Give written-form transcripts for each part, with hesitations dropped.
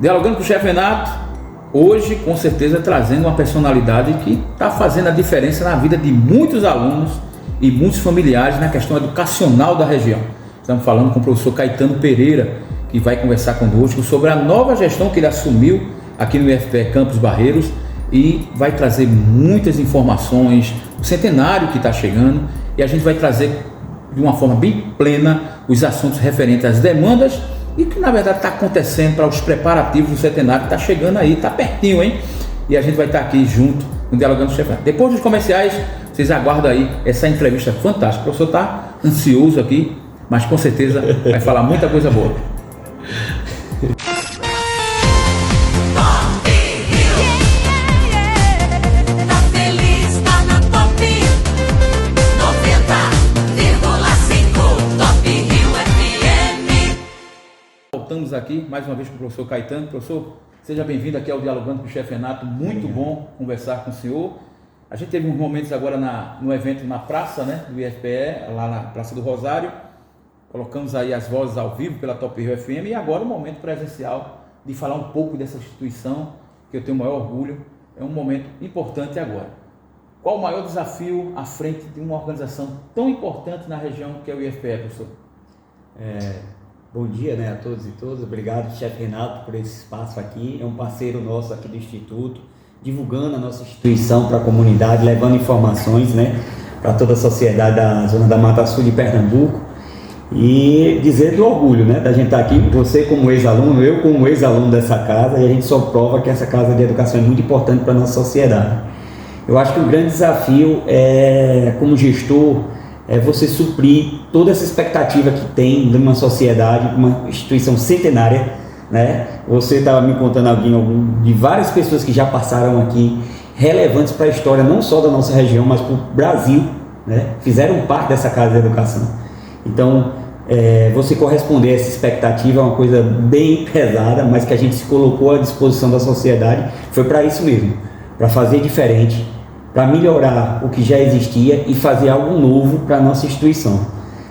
Dialogando com o chefe Renato, hoje com certeza trazendo uma personalidade que está fazendo a diferença na vida de muitos alunos e muitos familiares na questão educacional da região. Estamos falando com o professor Caetano Pereira, que vai conversar conosco sobre a nova gestão que ele assumiu aqui no IFPE Campos Barreiros e vai trazer muitas informações, o centenário que está chegando, e a gente vai trazer de uma forma bem plena os assuntos referentes às demandas e que na verdade está acontecendo para os preparativos do centenário que está chegando aí, está pertinho, hein? E a gente vai estar aqui junto no Dialogando com o Chefe Renato. Depois dos comerciais, vocês aguardam aí essa entrevista fantástica. O professor está ansioso aqui, mas com certeza vai falar muita coisa boa. Voltamos aqui mais uma vez com o professor Caetano. Professor, seja bem-vindo aqui ao Dialogando com o Chefe Renato. Muito bom conversar com o senhor. A gente teve uns momentos agora no evento na praça, né, do IFPE, lá na Praça do Rosário. Colocamos aí as vozes ao vivo pela Top Rio FM e agora o momento presencial de falar um pouco dessa instituição que eu tenho o maior orgulho. É um momento importante agora. Qual o maior desafio à frente de uma organização tão importante na região que é o IFPE, professor? Bom dia, né, a todos e todas. Obrigado, chefe Renato, por esse espaço aqui. É um parceiro nosso aqui do Instituto, divulgando a nossa instituição para a comunidade, levando informações, né, para toda a sociedade da zona da Mata Sul de Pernambuco. E dizer do orgulho, né, da gente estar aqui, você como ex-aluno, eu como ex-aluno dessa casa, e a gente só prova que essa casa de educação é muito importante para a nossa sociedade. Eu acho que o grande desafio como gestor, é você suprir toda essa expectativa que tem de uma sociedade, uma instituição centenária, né? Você estava me contando de várias pessoas que já passaram aqui, relevantes para a história, não só da nossa região, mas para o Brasil, né? Fizeram parte dessa casa de educação. Então, você corresponder a essa expectativa é uma coisa bem pesada, mas que a gente se colocou à disposição da sociedade, foi para isso mesmo, para fazer diferente, para melhorar o que já existia e fazer algo novo para a nossa instituição.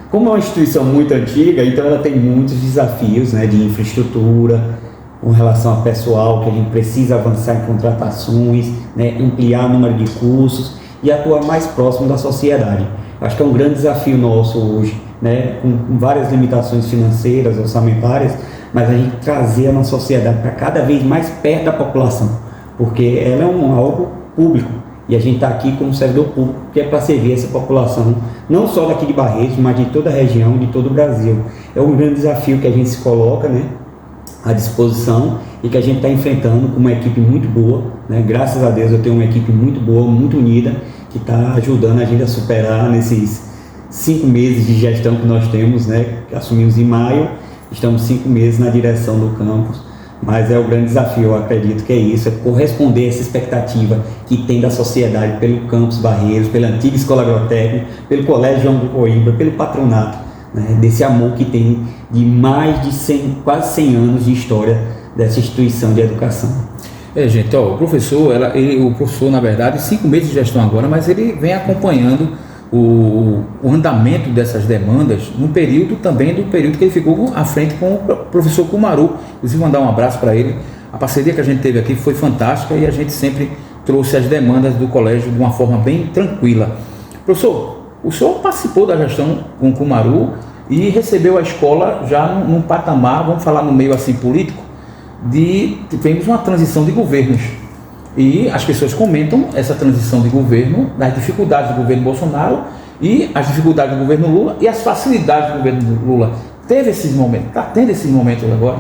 Como é uma instituição muito antiga, então ela tem muitos desafios, né, de infraestrutura, com relação a pessoal, que a gente precisa avançar em contratações, né, ampliar o número de cursos e atuar mais próximo da sociedade. Acho que é um grande desafio nosso hoje, né, com várias limitações financeiras, orçamentárias, mas a gente trazer a nossa sociedade para cada vez mais perto da população, porque ela é algo público. E a gente está aqui como servidor público, que é para servir essa população, não só daqui de Barreiros, mas de toda a região, de todo o Brasil. É um grande desafio que a gente se coloca, né, à disposição e que a gente está enfrentando com uma equipe muito boa, né? Graças a Deus eu tenho uma equipe muito boa, muito unida, que está ajudando a gente a superar nesses 5 meses de gestão que nós temos, né, que assumimos em maio, estamos 5 meses na direção do campus. Mas é o grande desafio, eu acredito que é isso, é corresponder a essa expectativa que tem da sociedade pelo Campus Barreiros, pela antiga Escola Agrotécnica, pelo Colégio João do Coimbra, pelo patronato, né, desse amor que tem de mais de quase 100 anos de história dessa instituição de educação. Gente, o professor, o professor, na verdade, 5 meses de gestão agora, mas ele vem acompanhando o andamento dessas demandas no período também do período que ele ficou à frente com o professor Kumaru. Inclusive mandar um abraço para ele. A parceria que a gente teve aqui foi fantástica e a gente sempre trouxe as demandas do colégio de uma forma bem tranquila. Professor, o senhor participou da gestão com o Kumaru e recebeu a escola já num patamar, vamos falar no meio assim político, tivemos uma transição de governos. E as pessoas comentam essa transição de governo, das dificuldades do governo Bolsonaro e as dificuldades do governo Lula e as facilidades do governo Lula. Teve esses momentos, está tendo esses momentos agora?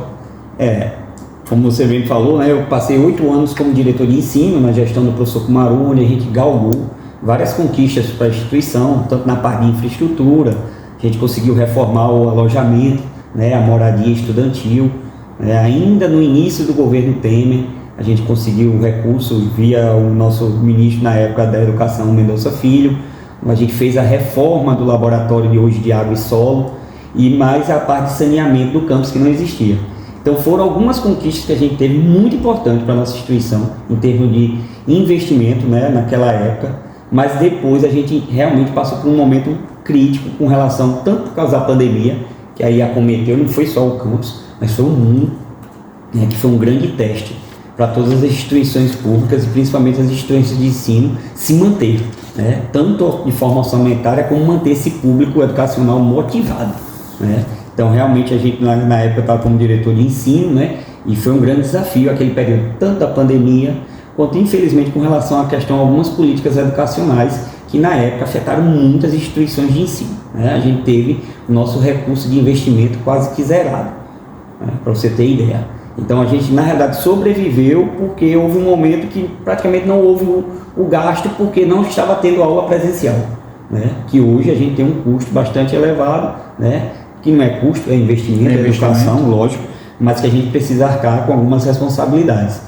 Como você bem falou, né, eu passei 8 anos como diretor de ensino na gestão do professor Kumaru, onde a gente galgou várias conquistas para a instituição, tanto na parte de infraestrutura, a gente conseguiu reformar o alojamento, né, a moradia estudantil, ainda no início do governo Temer, a gente conseguiu o recurso via o nosso ministro na época da Educação, Mendonça Filho. A gente fez a reforma do laboratório de hoje de água e solo e mais a parte de saneamento do campus que não existia. Então foram algumas conquistas que a gente teve muito importantes para a nossa instituição em termos de investimento, né, naquela época, mas depois a gente realmente passou por um momento crítico com relação, tanto por causa da pandemia, que aí acometeu, não foi só o campus, mas foi o mundo, né, que foi um grande teste para todas as instituições públicas e principalmente as instituições de ensino se manter, né, tanto de forma orçamentária como manter esse público educacional motivado, né. Então realmente a gente na época estava como diretor de ensino, né, e foi um grande desafio aquele período, tanto da pandemia quanto infelizmente com relação à questão de algumas políticas educacionais que na época afetaram muitas instituições de ensino, né. A gente teve o nosso recurso de investimento quase que zerado, né, para você ter ideia. Então a gente na realidade sobreviveu porque houve um momento que praticamente não houve o gasto porque não estava tendo aula presencial, né? Que hoje a gente tem um custo bastante elevado, né? Que não é custo, é investimento, é educação, lógico, mas que a gente precisa arcar com algumas responsabilidades.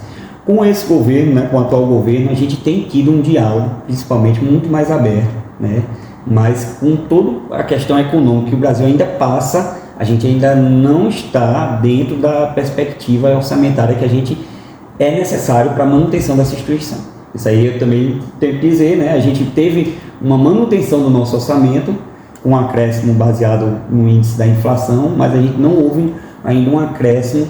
Com esse governo, né, com o atual governo, a gente tem tido um diálogo, principalmente muito mais aberto, né? Mas com toda a questão econômica que o Brasil ainda passa, a gente ainda não está dentro da perspectiva orçamentária que a gente é necessário para a manutenção dessa instituição. Isso aí eu também tenho que dizer, né? A gente teve uma manutenção do nosso orçamento, com um acréscimo baseado no índice da inflação, mas a gente não houve ainda um acréscimo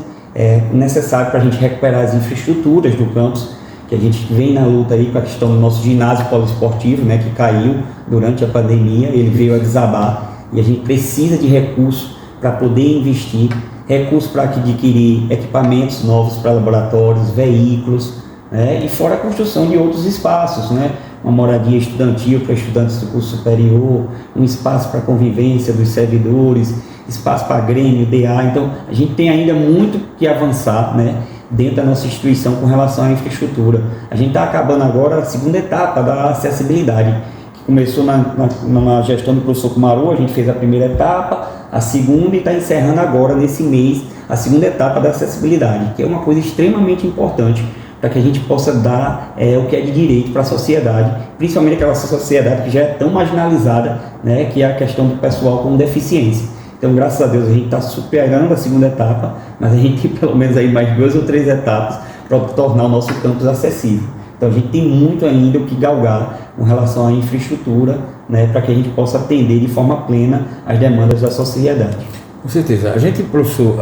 necessário para a gente recuperar as infraestruturas do campus, que a gente vem na luta aí com a questão do nosso ginásio poliesportivo, né, que caiu durante a pandemia, ele veio a desabar e a gente precisa de recursos para poder investir, recursos para adquirir equipamentos novos para laboratórios, veículos, né, e fora a construção de outros espaços, né, uma moradia estudantil para estudantes do curso superior, um espaço para convivência dos servidores, espaço para Grêmio, DA. Então a gente tem ainda muito que avançar, né, dentro da nossa instituição com relação à infraestrutura. A gente está acabando agora a segunda etapa da acessibilidade, que começou na gestão do professor Kumaru. A gente fez a primeira etapa, a segunda, e está encerrando agora nesse mês a segunda etapa da acessibilidade, que é uma coisa extremamente importante para que a gente possa dar o que é de direito para a sociedade, principalmente aquela sociedade que já é tão marginalizada, né, que é a questão do pessoal com deficiência. Então, graças a Deus, a gente está superando a segunda etapa, mas a gente tem pelo menos aí mais 2 ou 3 etapas para tornar o nosso campus acessível. Então, a gente tem muito ainda o que galgar com relação à infraestrutura, né, para que a gente possa atender de forma plena as demandas da sociedade. Com certeza. A gente, professor,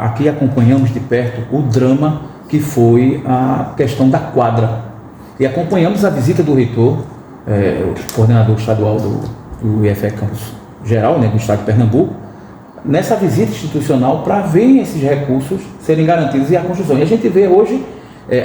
aqui acompanhamos de perto o drama que foi a questão da quadra. E acompanhamos a visita do reitor, o coordenador estadual do IFE Campus Geral, né, do estado de Pernambuco, nessa visita institucional para ver esses recursos serem garantidos e a construção. E a gente vê hoje,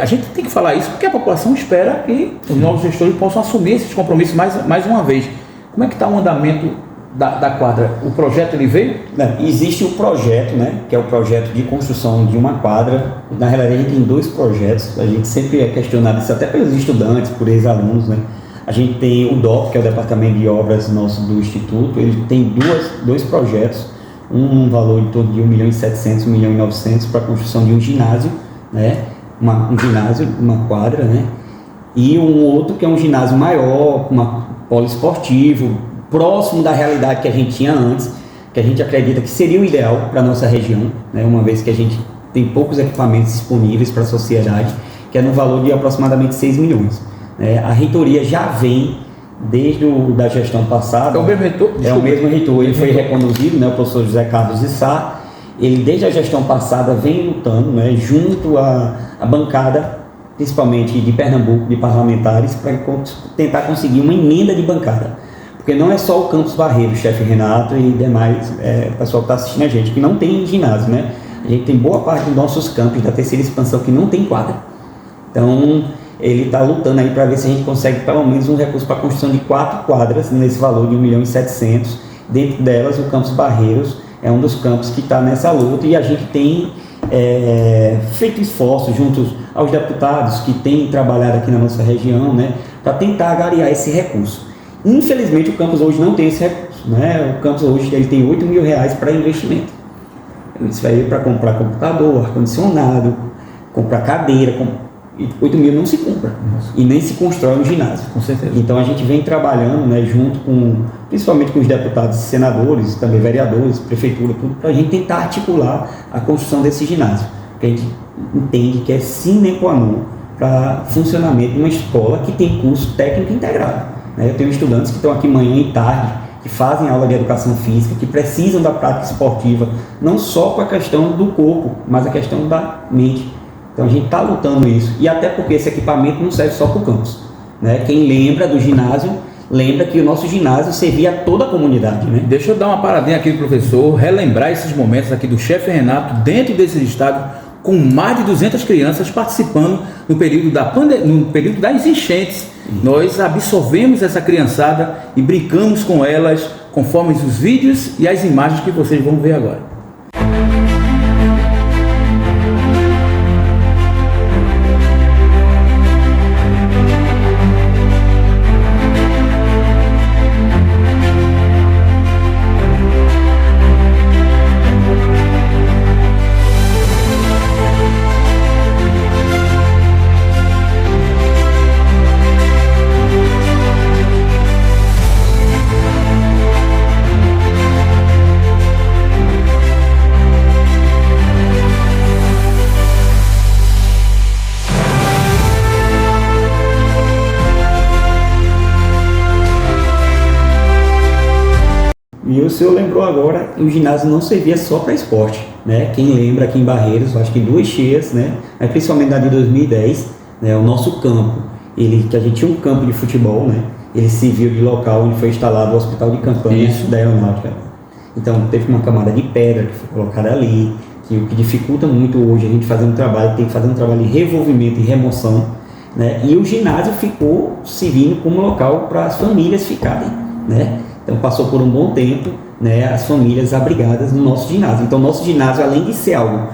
a gente tem que falar isso porque a população espera que os novos gestores possam assumir esses compromissos mais uma vez. Como é que está o andamento da quadra? O projeto ele veio? Existe o projeto, né, que é o projeto de construção de uma quadra. Na realidade, a gente tem 2 projetos. A gente sempre é questionado isso até pelos estudantes, por ex-alunos, né? A gente tem o DOP, que é o Departamento de Obras nosso do Instituto. Ele tem dois projetos, um valor em torno de 1.700.000, 1.900.000 para a construção de um ginásio, né? Um ginásio, uma quadra, né? E um outro que é um ginásio maior, poliesportivo, próximo da realidade que a gente tinha antes, que a gente acredita que seria o ideal para a nossa região, né? Uma vez que a gente tem poucos equipamentos disponíveis para a sociedade, que é no valor de aproximadamente 6 milhões. A reitoria já vem desde da gestão passada. É o mesmo reitor? É o mesmo reitor. Ele foi reconduzido, né, o professor José Carlos de Sá. Ele, desde a gestão passada, vem lutando, né, junto à bancada, principalmente de Pernambuco, de parlamentares, para tentar conseguir uma emenda de bancada. Porque não é só o campus Barreiro, chefe Renato e demais pessoal que está assistindo a gente, que não tem ginásio, né? A gente tem boa parte dos nossos campos da terceira expansão que não tem quadra. Então, ele está lutando aí para ver se a gente consegue pelo menos um recurso para a construção de 4 quadras nesse valor de 1.700.000. Dentro delas, o campus Barreiros é um dos campos que está nessa luta, e a gente tem feito esforços juntos aos deputados que têm trabalhado aqui na nossa região, né, para tentar agariar esse recurso. Infelizmente, o campus hoje não tem esse recurso, né? O campus hoje ele tem R$8 mil para investimento. Isso vai para comprar computador, ar-condicionado, comprar cadeira. 8 mil não se compra. E nem se constrói um ginásio. Com certeza. Então a gente vem trabalhando, né, junto principalmente com os deputados e senadores, também vereadores, prefeitura, tudo, para a gente tentar articular a construção desse ginásio, que a gente entende que é sine qua non para funcionamento de uma escola que tem curso técnico integrado, né? Eu tenho estudantes que estão aqui manhã e tarde que fazem aula de educação física, que precisam da prática esportiva, não só para a questão do corpo, mas a questão da mente. Então a gente está lutando isso, e até porque esse equipamento não serve só para o campus, né? Quem lembra do ginásio, lembra que o nosso ginásio servia a toda a comunidade, né? Deixa eu dar uma paradinha aqui do professor, relembrar esses momentos aqui do chefe Renato dentro desse estádio, com mais de 200 crianças participando no período das enchentes. Nós absorvemos essa criançada e brincamos com elas conforme os vídeos e as imagens que vocês vão ver agora. E o senhor lembrou agora que o ginásio não servia só para esporte, né? Quem lembra aqui em Barreiros, acho que 2 cheias, né? Mas principalmente na de 2010, né? O nosso campo, que a gente tinha um campo de futebol, né? Ele serviu de local onde foi instalado o hospital de campanha da aeronáutica. Então teve uma camada de pedra que foi colocada ali, que o que dificulta muito hoje a gente fazer um trabalho, tem que fazer um trabalho de revolvimento e remoção, né? E o ginásio ficou servindo como local para as famílias ficarem, né? Então passou por um bom tempo, né, as famílias abrigadas no nosso ginásio. Então nosso ginásio, além de ser algo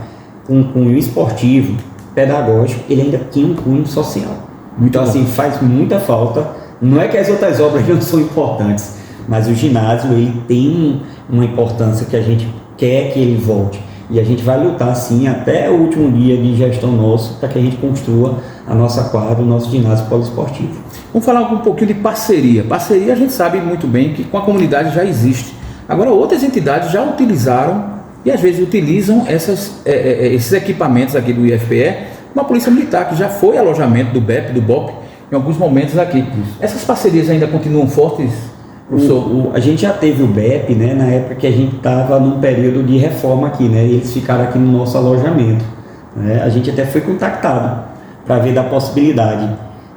com cunho esportivo, pedagógico, ele ainda tinha um cunho social. Então assim, faz muita falta. Não é que as outras obras não são importantes, mas o ginásio ele tem uma importância que a gente quer que ele volte. E a gente vai lutar sim até o último dia de gestão nosso para que a gente construa a nossa quadra, o nosso ginásio poliesportivo. Vamos falar um pouquinho de parceria. Parceria a gente sabe muito bem que com a comunidade já existe. Agora outras entidades já utilizaram e às vezes utilizam esses equipamentos aqui do IFPE, uma polícia militar que já foi alojamento do BEP, do BOP, em alguns momentos aqui. Essas parcerias ainda continuam fortes? A gente já teve o BEP, né, na época que a gente estava num período de reforma aqui, né, e eles ficaram aqui no nosso alojamento, né, a gente até foi contactado para ver da possibilidade,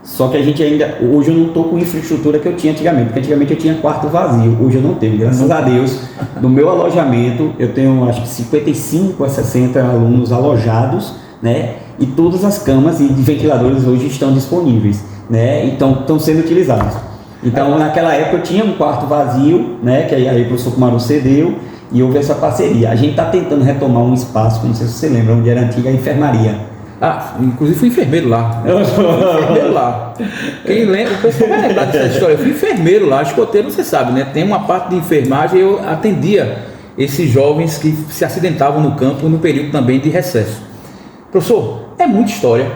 só que a gente ainda, hoje eu não estou com a infraestrutura que eu tinha antigamente, porque antigamente eu tinha quarto vazio, hoje eu não tenho, graças a Deus, no meu alojamento eu tenho acho que 55 a 60 alunos alojados, né, e todas as camas e ventiladores hoje estão disponíveis, né, então estão sendo utilizados. Então, naquela época eu tinha um quarto vazio, né, que aí o professor Kumaru cedeu e houve essa parceria. A gente está tentando retomar um espaço, não sei se você lembra, onde era a antiga enfermaria. Inclusive fui enfermeiro lá. Quem lembra, o pessoal vai lembrar dessa história. Eu fui enfermeiro lá, escoteiro, você sabe, né? Tem uma parte de enfermagem, eu atendia esses jovens que se acidentavam no campo no período também de recesso. Professor, é muita história.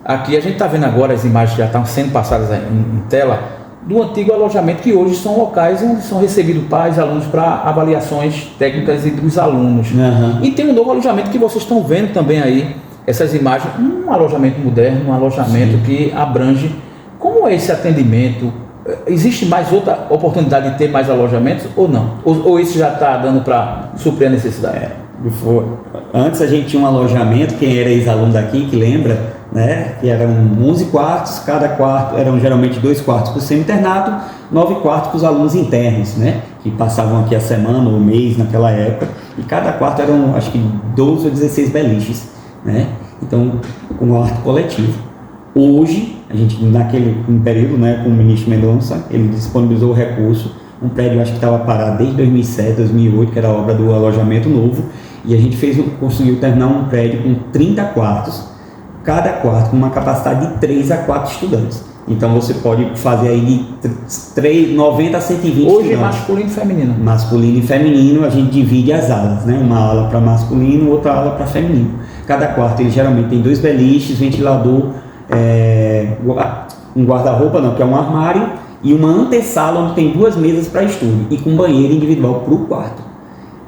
Aqui a gente está vendo agora as imagens que já estão sendo passadas em tela, do antigo alojamento, que hoje são locais onde são recebidos pais e alunos para avaliações técnicas e dos alunos. E tem um novo alojamento que vocês estão vendo também aí, essas imagens, um alojamento moderno, um alojamento que abrange. Como é esse atendimento? Existe mais outra oportunidade de ter mais alojamentos ou não? Ou esse já está dando para suprir a necessidade? Antes a gente tinha um alojamento, quem era ex-aluno daqui, que lembra, né, que eram 11 quartos, cada quarto eram geralmente 2 quartos para o semi-internato, 9 quartos para os alunos internos, né, que passavam aqui a semana ou mês naquela época, e cada quarto eram acho que 12 ou 16 beliches, né, então com um quarto coletivo. Hoje, a gente naquele período, né, com o ministro Mendonça, ele disponibilizou o recurso, um prédio acho que estava parado desde 2007, 2008, que era a obra do alojamento novo, e a gente conseguiu terminar um prédio com 30 quartos, cada quarto com uma capacidade de 3 a 4 estudantes. Então você pode fazer aí de 90 a 120 hoje estudantes. Masculino e feminino. Masculino e feminino, a gente divide as alas, né? Uma ala para masculino, outra ala para feminino. Cada quarto ele geralmente tem 2 beliches, ventilador, um guarda-roupa não, que é um armário, e uma antessala onde tem 2 mesas para estudo e com banheiro individual para o quarto.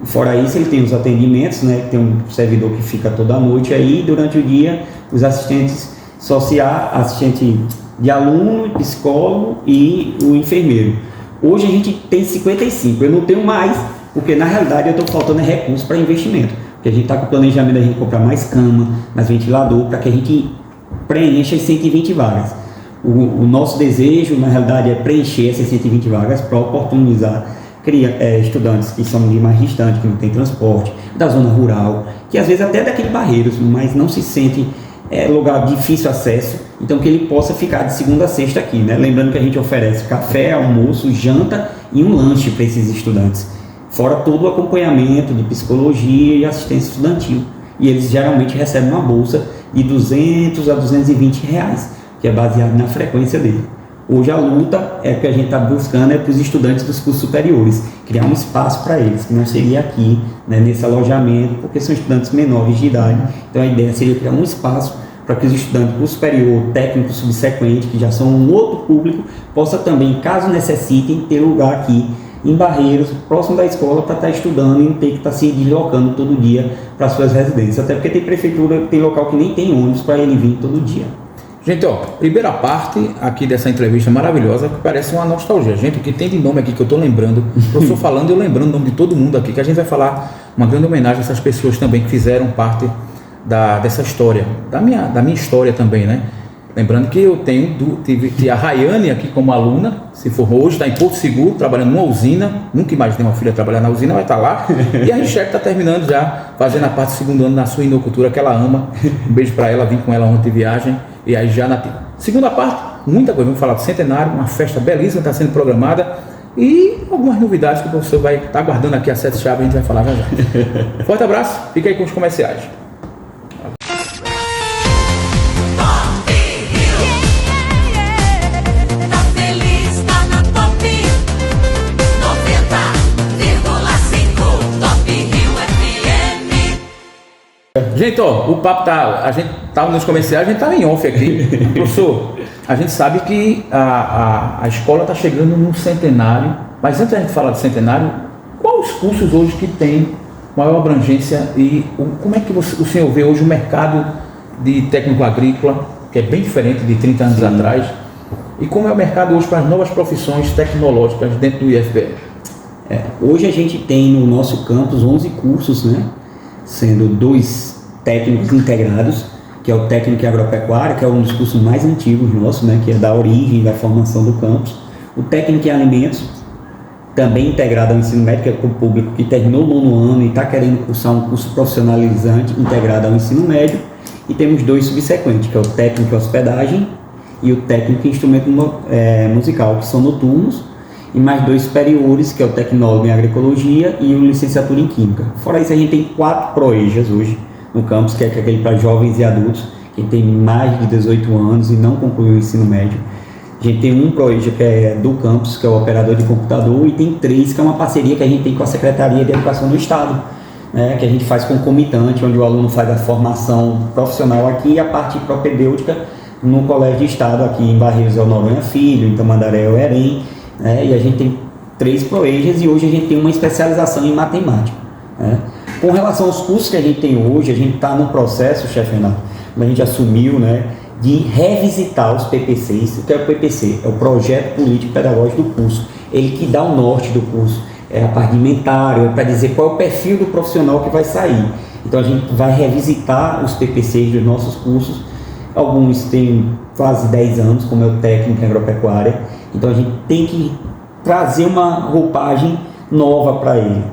Fora isso, ele tem os atendimentos, né? Tem um servidor que fica toda a noite aí, durante o dia os assistentes sociais, assistente de aluno, psicólogo e o enfermeiro. Hoje a gente tem 55, eu não tenho mais, porque na realidade eu estou faltando recursos para investimento, porque a gente está com o planejamento da gente comprar mais cama, mais ventilador, para que a gente preencha as 120 vagas. O nosso desejo, na realidade, é preencher essas 120 vagas para oportunizar estudantes que são de mais distante, que não tem transporte, da zona rural, que às vezes até daquele Barreiros, mas não se sentem lugar de difícil acesso, então que ele possa ficar de segunda a sexta aqui, né? Lembrando que a gente oferece café, almoço, janta e um lanche para esses estudantes, fora todo o acompanhamento de psicologia e assistência estudantil, e eles geralmente recebem uma bolsa de 200 a 220 reais, que é baseado na frequência dele. Hoje a luta que a gente está buscando para os estudantes dos cursos superiores, criar um espaço para eles, que não seria aqui, né, nesse alojamento, porque são estudantes menores de idade. Então a ideia seria criar um espaço para que os estudantes do superior, técnico subsequente, que já são um outro público, possa também, caso necessitem, ter lugar aqui em Barreiros, próximo da escola, para estar estudando e não ter que estar se deslocando todo dia para suas residências. Até porque tem prefeitura, tem local que nem tem ônibus para ele vir todo dia. Gente, primeira parte aqui dessa entrevista maravilhosa, que parece uma nostalgia. Gente, o que tem de nome aqui que eu estou lembrando, o professor falando, eu lembrando o nome de todo mundo aqui, que a gente vai falar uma grande homenagem a essas pessoas também que fizeram parte dessa história, da minha história também, né? Lembrando que eu tive a Rayane aqui como aluna, se formou hoje, está em Porto Seguro, trabalhando numa usina, nunca imaginei uma filha trabalhar na usina, vai estar lá. E a Richelle está terminando já, fazendo a parte do segundo ano na suinocultura, que ela ama. Um beijo para ela, vim com ela ontem de viagem, e aí já na segunda parte, muita coisa, vamos falar do centenário, uma festa belíssima está sendo programada, e algumas novidades que o professor vai estar aguardando aqui, a 7 chaves, a gente vai falar já já. Forte abraço, fica aí com os comerciais. Gente, o papo a gente estava nos comerciais, a gente estava em off aqui. Professor, a gente sabe que a escola está chegando no centenário, mas antes da gente falar de centenário, quais os cursos hoje que tem maior abrangência e como é que o senhor vê hoje o mercado de técnico agrícola, que é bem diferente de 30 anos atrás, e como é o mercado hoje para as novas profissões tecnológicas dentro do IFPE? Hoje a gente tem no nosso campus 11 cursos, né? Sendo 2 técnicos integrados, que é o técnico em agropecuária, que é um dos cursos mais antigos nossos, né, que é da origem da formação do campus. O técnico em alimentos, também integrado ao ensino médio, que é para o público que terminou o 9º ano e está querendo cursar um curso profissionalizante integrado ao ensino médio. E temos 2 subsequentes, que é o técnico em hospedagem e o técnico em instrumento musical, que são noturnos, e mais 2 superiores, que é o tecnólogo em agroecologia e o licenciatura em química. Fora isso, a gente tem 4 ProEJAs hoje no campus, que é aquele para jovens e adultos, que tem mais de 18 anos e não concluiu o ensino médio. A gente tem um ProEJA que é do campus, que é o operador de computador, e tem 3, que é uma parceria que a gente tem com a Secretaria de Educação do Estado, né, que a gente faz concomitante, onde o aluno faz a formação profissional aqui e a parte propedêutica no Colégio de Estado, aqui em Barreiros é o Noronha Filho, em Tamandaré é o EREM, e a gente tem 3 ProEJAs e hoje a gente tem uma especialização em matemática, né. Com relação aos cursos que a gente tem hoje, a gente está no processo, chefe Renato, a gente assumiu, né, de revisitar os PPCs. O que é o PPC? É o Projeto Político Pedagógico do curso. Ele que dá o norte do curso, é a parte de inventário, é para dizer qual é o perfil do profissional que vai sair. Então a gente vai revisitar os PPCs dos nossos cursos. Alguns têm quase 10 anos, como é o técnico em agropecuária. Então a gente tem que trazer uma roupagem nova para ele.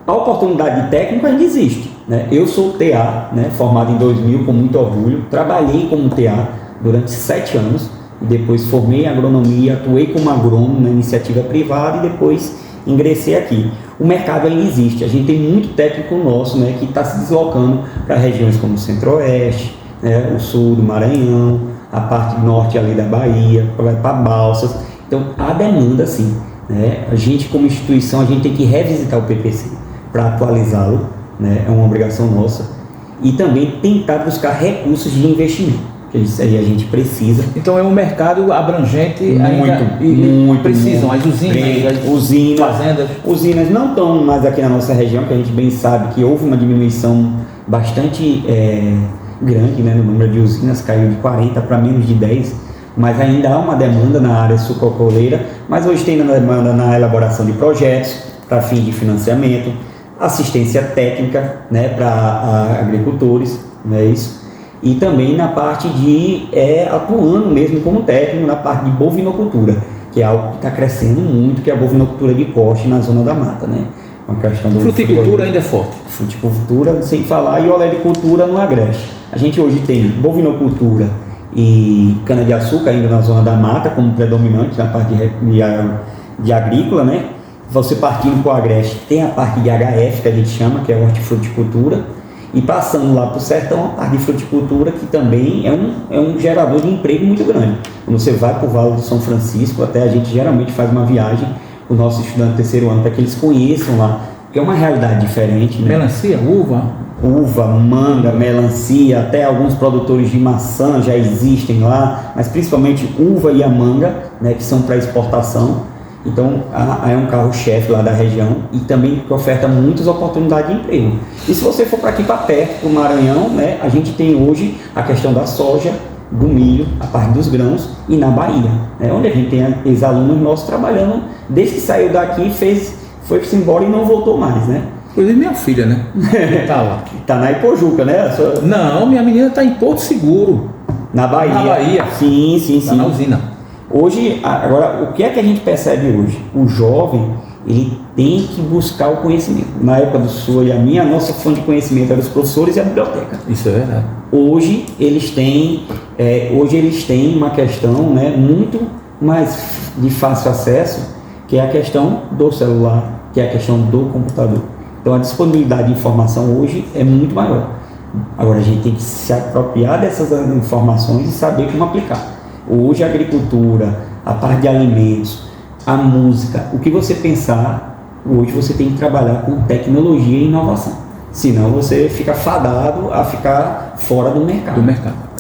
A oportunidade de técnico ainda existe, né? Eu sou TA, né, formado em 2000 com muito orgulho, trabalhei como TA durante 7 anos, e depois formei em agronomia, atuei como agrônomo na iniciativa privada e depois ingressei aqui. O mercado ainda existe, a gente tem muito técnico nosso, né, que está se deslocando para regiões como o Centro-Oeste, né, o sul do Maranhão, a parte norte ali da Bahia, para Balsas. Então há demanda sim, né? A gente como instituição, a gente tem que revisitar o PPC para atualizá-lo, né? É uma obrigação nossa, e também tentar buscar recursos de investimento, que isso aí a gente precisa. Então é um mercado abrangente, muito precisam, as usinas, fazendas. Usinas não estão mais aqui na nossa região, que a gente bem sabe que houve uma diminuição bastante grande, né, no número de usinas, caiu de 40 para menos de 10, mas ainda há uma demanda na área sucroalcooleira, mas hoje tem uma demanda na elaboração de projetos para fins de financiamento, assistência técnica, né, para agricultores, né, isso, e também na parte de atuando mesmo como técnico na parte de bovinocultura, que é algo que está crescendo muito, que é a bovinocultura de corte na zona da mata, né? Uma questão do fruticultura ainda é forte. Fruticultura, sem falar, e olericultura no Agreste. A gente hoje tem bovinocultura e cana-de-açúcar ainda na zona da mata como predominante na parte de agrícola, né? Você partindo para o Agreste tem a parte de HF, que a gente chama, que é hortifruticultura, e passando lá para o sertão, a parte de fruticultura, que também é um gerador de emprego muito grande. Quando você vai para o Vale do São Francisco, até a gente geralmente faz uma viagem com os nossos estudantes do terceiro ano, para que eles conheçam lá, porque é uma realidade diferente, né? Melancia, Uva, manga, melancia, até alguns produtores de maçã já existem lá, mas principalmente uva e a manga, né, que são para exportação. Então, é um carro-chefe lá da região e também que oferta muitas oportunidades de emprego. E se você for para aqui para perto, para o Maranhão, né, a gente tem hoje a questão da soja, do milho, a parte dos grãos e na Bahia, né, onde a gente tem ex-alunos nossos trabalhando, desde que saiu daqui, foi-se embora e não voltou mais, né? Inclusive minha filha, né? Tá lá. Tá na Ipojuca, né? Não, minha menina tá em Porto Seguro. Na Bahia. Na Bahia. Sim. Tá na usina. Hoje, agora, o que é que a gente percebe hoje? O jovem, ele tem que buscar o conhecimento. Na época do senhor e a minha, a nossa fonte de conhecimento era os professores e a biblioteca. Isso é verdade. Hoje eles têm uma questão, né, muito mais de fácil acesso, que é a questão do celular, que é a questão do computador. Então a disponibilidade de informação hoje é muito maior. Agora a gente tem que se apropriar dessas informações e saber como aplicar. Hoje a agricultura, a parte de alimentos, a música, o que você pensar, hoje você tem que trabalhar com tecnologia e inovação. Senão você fica fadado a ficar fora do mercado.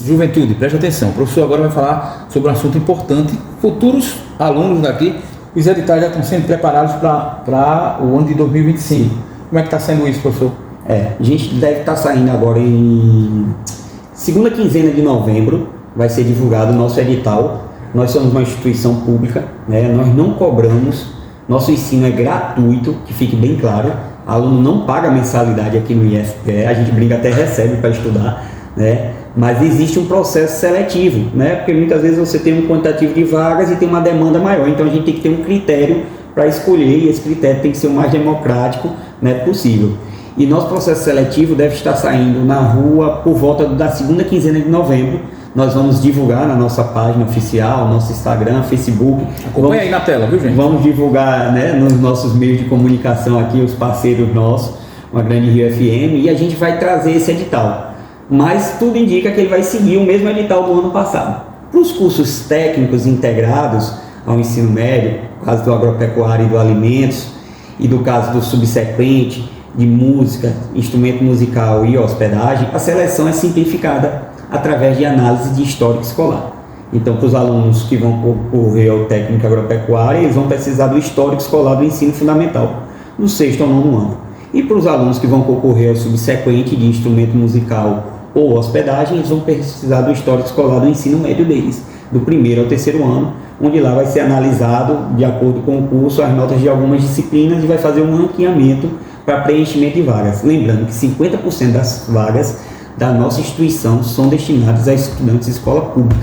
Juventude, preste atenção. O professor agora vai falar sobre um assunto importante. Futuros alunos daqui, os editais já estão sendo preparados para o ano de 2025. Como é que está sendo isso, professor? A gente deve estar saindo agora em segunda quinzena de novembro, vai ser divulgado o nosso edital. Nós somos uma instituição pública, né? Nós não cobramos, nosso ensino é gratuito, que fique bem claro. O aluno não paga mensalidade aqui no IFPE, a gente brinca até recebe para estudar, né? Mas existe um processo seletivo, né? Porque muitas vezes você tem um quantitativo de vagas e tem uma demanda maior, então a gente tem que ter um critério para escolher, e esse critério tem que ser o mais democrático, né, possível. E nosso processo seletivo deve estar saindo na rua por volta da segunda quinzena de novembro. Nós vamos divulgar na nossa página oficial, nosso Instagram, Facebook. Acompanha aí na tela, viu, gente? Vamos divulgar, né, nos nossos meios de comunicação aqui, os parceiros nossos, uma grande Rio FM, e a gente vai trazer esse edital. Mas tudo indica que ele vai seguir o mesmo edital do ano passado. Para os cursos técnicos integrados ao ensino médio, no caso do agropecuário e do alimentos, e do caso do subsequente, de música, instrumento musical e hospedagem, a seleção é simplificada através de análise de histórico escolar. Então, para os alunos que vão concorrer ao técnico agropecuário, eles vão precisar do histórico escolar do ensino fundamental, do 6º ao 9º ano. E para os alunos que vão concorrer ao subsequente de instrumento musical ou hospedagem, eles vão precisar do histórico escolar do ensino médio deles, do 1º ao 3º ano, onde lá vai ser analisado, de acordo com o curso, as notas de algumas disciplinas e vai fazer um ranqueamento para preenchimento de vagas. Lembrando que 50% das vagas da nossa instituição são destinadas a estudantes de escola pública.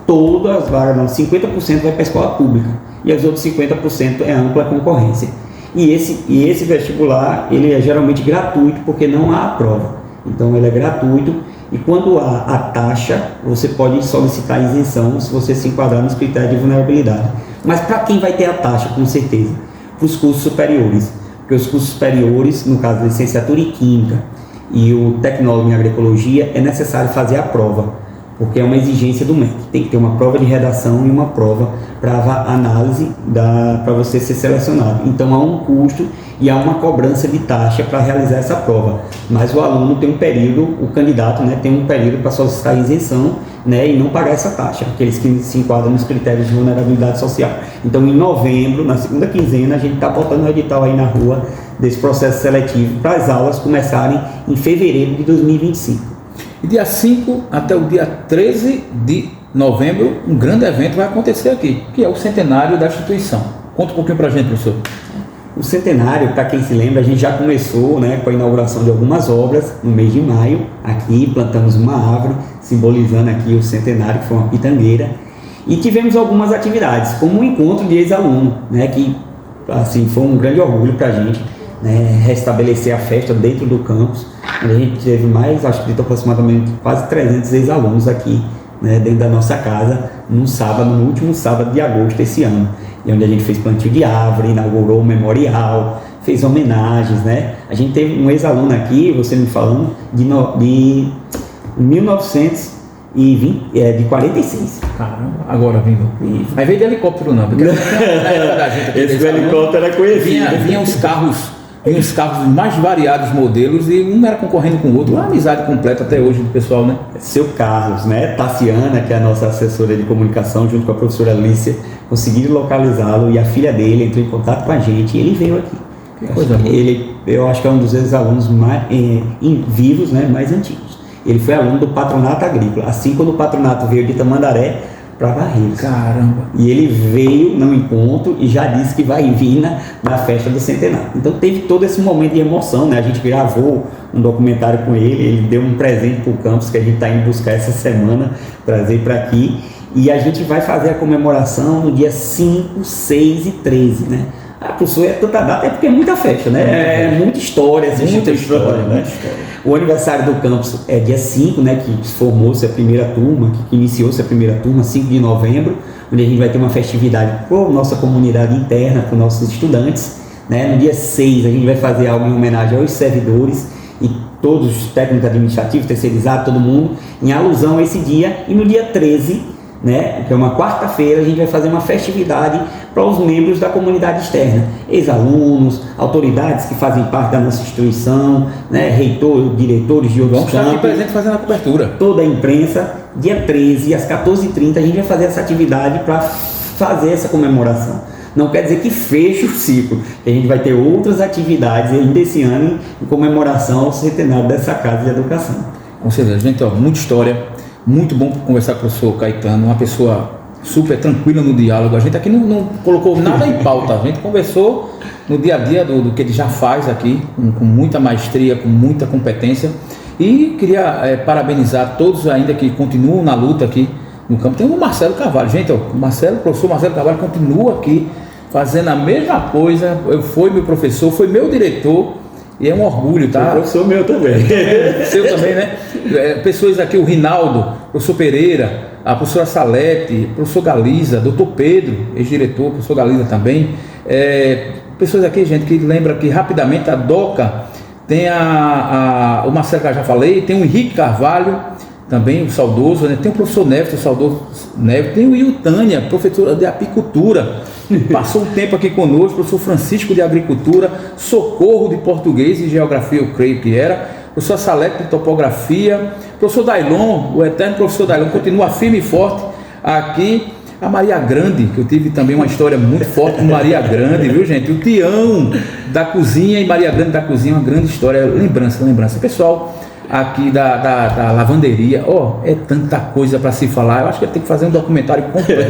Todas as vagas, não, 50% vai para a escola pública e os outros 50% é ampla concorrência. E esse vestibular, ele é geralmente gratuito porque não há a prova. Então ele é gratuito e quando há a taxa, você pode solicitar isenção se você se enquadrar nos critérios de vulnerabilidade. Mas para quem vai ter a taxa, com certeza? Para os cursos superiores. Porque os cursos superiores, no caso da licenciatura em Química e o tecnólogo em Agroecologia, é necessário fazer a prova, porque é uma exigência do MEC. Tem que ter uma prova de redação e uma prova para análise para você ser selecionado. Então há um custo e há uma cobrança de taxa para realizar essa prova. Mas o aluno tem um período, o candidato, né, tem um período para solicitar isenção, né, e não pagar essa taxa, aqueles que se enquadram nos critérios de vulnerabilidade social. Então, em novembro, na segunda quinzena, a gente está botando o edital aí na rua desse processo seletivo para as aulas começarem em fevereiro de 2025. E dia 5 até o dia 13 de novembro, um grande evento vai acontecer aqui, que é o centenário da instituição. Conta um pouquinho para a gente, professor. O centenário, para quem se lembra, a gente já começou, né, com a inauguração de algumas obras no mês de maio. Aqui plantamos uma árvore, simbolizando aqui o centenário, que foi uma pitangueira. E tivemos algumas atividades, como um encontro de ex-aluno, né, que assim, foi um grande orgulho para a gente, né, restabelecer a festa dentro do campus. A gente teve mais, acho que aproximadamente quase 300 ex-alunos aqui, né, dentro da nossa casa, no último sábado de agosto desse ano. E onde a gente fez plantio de árvore, inaugurou o memorial, fez homenagens, né? A gente teve um ex-aluno aqui, você me falando, de 1920, de 46. Caramba, agora vindo. Mas veio de helicóptero não, porque esse helicóptero era conhecido. Vinha os carros dos mais variados modelos e um era concorrendo com o outro, uma amizade completa até hoje do pessoal, né? Seu Carlos, né? Tassiana, que é a nossa assessora de comunicação, junto com a professora Alicia, conseguiram localizá-lo e a filha dele entrou em contato com a gente e ele veio aqui. Que coisa boa. Eu acho que é um dos ex-alunos vivos, né, mais antigos. Ele foi aluno do Patronato Agrícola, assim quando o Patronato veio de Tamandaré para Barreiros. Caramba! E ele veio no encontro e já disse que vai vir na festa do centenário. Então teve todo esse momento de emoção, né? A gente gravou um documentário com ele deu um presente para o campus que a gente está indo buscar essa semana, trazer para aqui. E a gente vai fazer a comemoração no dia 5, 6 e 13, né? A professor, é tanta data, é porque é muita festa, né? É muita história, né? Muita história. O aniversário do campus é dia 5, né? Que formou-se a primeira turma, que iniciou-se a primeira turma, 5 de novembro, onde a gente vai ter uma festividade para a nossa comunidade interna, para os nossos estudantes, né? No dia 6 a gente vai fazer algo em homenagem aos servidores e todos os técnicos administrativos, terceirizados, todo mundo, em alusão a esse dia. E no dia 13, né, que é uma quarta-feira, a gente vai fazer uma festividade para os membros da comunidade externa, ex-alunos, autoridades que fazem parte da nossa instituição, né, reitor, diretores de outros campos. Vamos estar aqui presente fazendo a cobertura. Toda a imprensa, dia 13, às 14h30, a gente vai fazer essa atividade para fazer essa comemoração. Não quer dizer que feche o ciclo, que a gente vai ter outras atividades ainda esse ano em comemoração ao centenário dessa Casa de Educação. Com certeza, gente, muita história. Muito bom conversar com o professor Caetano, uma pessoa super tranquila no diálogo. A gente aqui não colocou nada em pauta, a gente conversou no dia a dia do que ele já faz aqui, com muita maestria, com muita competência. E queria parabenizar todos ainda que continuam na luta aqui no campo. Tem o Marcelo Carvalho, gente, o professor Marcelo Carvalho continua aqui fazendo a mesma coisa. Foi meu professor, foi meu diretor. E é um orgulho, tá? O professor meu também. Seu também, né? Pessoas aqui, o Rinaldo, o professor Pereira, a professora Salete, o professor Galiza, doutor Pedro, ex-diretor, o professor Galiza também. Pessoas aqui, gente, que lembra que rapidamente a DOCA tem o Marcelo que eu já falei, tem o Henrique Carvalho, também o saudoso, né? Tem o professor Neves, o saudoso Neves, tem o Iltânia, professora de apicultura. Passou um tempo aqui conosco, professor Francisco de Agricultura, Socorro de Português e Geografia, eu creio que era, professor Salete de Topografia, professor Dailon, o eterno professor Dailon, continua firme e forte aqui. A Maria Grande, que eu tive também uma história muito forte com Maria Grande, viu, gente? O Tião da cozinha e Maria Grande da cozinha, uma grande história, lembrança. Pessoal aqui da lavanderia, é tanta coisa para se falar. Eu acho que tem que fazer um documentário completo.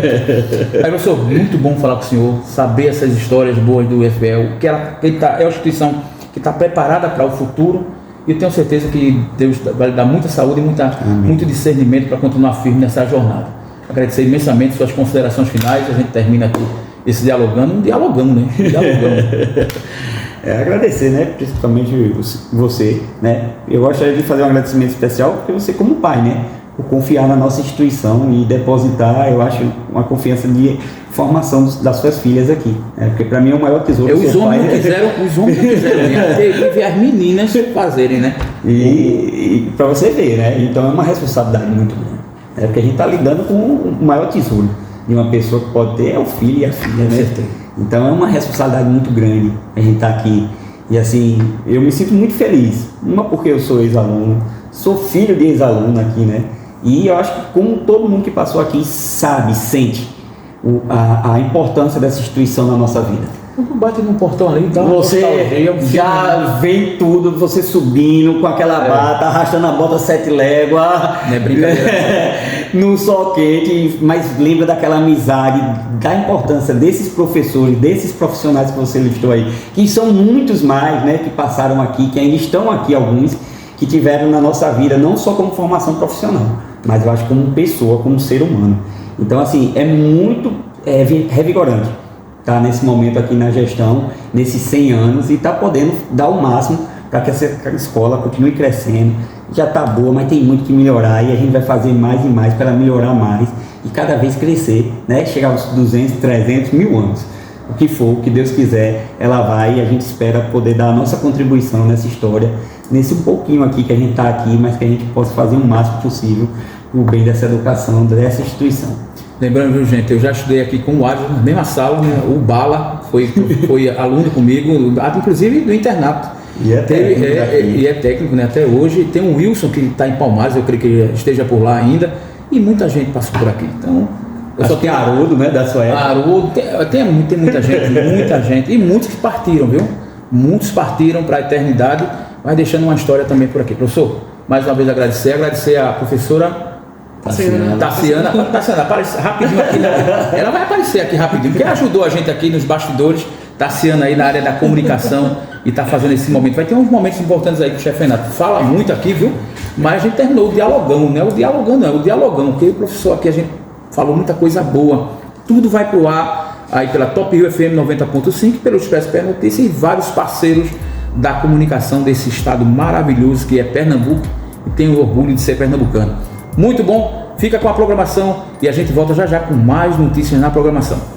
Aí, professor, muito bom falar com o senhor, saber essas histórias boas do UFPE, que é uma instituição que está preparada para o futuro, e eu tenho certeza que Deus vai dar muita saúde e muito discernimento para continuar firme nessa jornada. Agradecer imensamente suas considerações finais. A gente termina aqui esse dialogão, né? Agradecer, né? Principalmente você, né? Eu gostaria de fazer um agradecimento especial porque você, como pai, né? Por confiar na nossa instituição e depositar, eu acho, uma confiança de formação das suas filhas aqui, né? Porque para mim é o maior tesouro. Os homens não quiseram, teve as meninas fazerem, né? E para você ver, né? Então é uma responsabilidade muito grande, né? Porque a gente está lidando com o maior tesouro de uma pessoa que pode ter, é o filho e a filha, né? Então é uma responsabilidade muito grande a gente estar aqui. E assim, eu me sinto muito feliz. Uma porque eu sou ex-aluno, sou filho de ex-aluno aqui, né? E eu acho que como todo mundo que passou aqui sabe, sente a importância dessa instituição na nossa vida. Bate no portão ali, dá uma Você nostalgia, já vem tudo, você subindo com aquela bata, arrastando a bota 7 léguas, Não é brincadeira. no sol quente, mas lembra daquela amizade, da importância desses professores, desses profissionais que você listou aí, que são muitos mais, né, que passaram aqui, que ainda estão aqui, alguns que tiveram na nossa vida, não só como formação profissional, mas eu acho como pessoa, como ser humano. Então, assim, é muito revigorante estar nesse momento aqui na gestão, nesses 100 anos, e estar podendo dar o máximo para que essa escola continue crescendo. Já está boa, mas tem muito que melhorar, e a gente vai fazer mais e mais para melhorar mais e cada vez crescer, né? Chegar aos 200, 300, 1000 anos. O que for, o que Deus quiser, ela vai, e a gente espera poder dar a nossa contribuição nessa história, nesse um pouquinho aqui que a gente está aqui, mas que a gente possa fazer o máximo possível para o bem dessa educação, dessa instituição. Lembrando, viu, gente, eu já estudei aqui com o Adson, na mesma sala, né? O Bala foi aluno comigo, inclusive do internato. E é técnico, né, até hoje. Tem o Wilson, que está em Palmares, eu creio que esteja por lá ainda, e muita gente passou por aqui. Então, eu só tenho Haroldo, né, da sua época. Haroldo, tem muita gente, e muitos que partiram, viu? Muitos partiram para a eternidade, mas deixando uma história também por aqui. Professor, mais uma vez agradecer à professora Tassiana, aparece rapidinho aqui, né? Ela vai aparecer aqui rapidinho, porque ajudou a gente aqui nos bastidores. Tassiana aí na área da comunicação e está fazendo esse momento. Vai ter uns momentos importantes aí que o chefe Renato fala muito aqui, viu? Mas a gente terminou o dialogão, não é o dialogão, não, é o dialogão, porque o professor aqui a gente falou muita coisa boa. Tudo vai pro ar aí pela Top Rio FM 90.5, pelo Expresso PR Notícias e vários parceiros da comunicação desse estado maravilhoso que é Pernambuco, e tenho orgulho de ser pernambucano. Muito bom, fica com a programação e a gente volta já já com mais notícias na programação.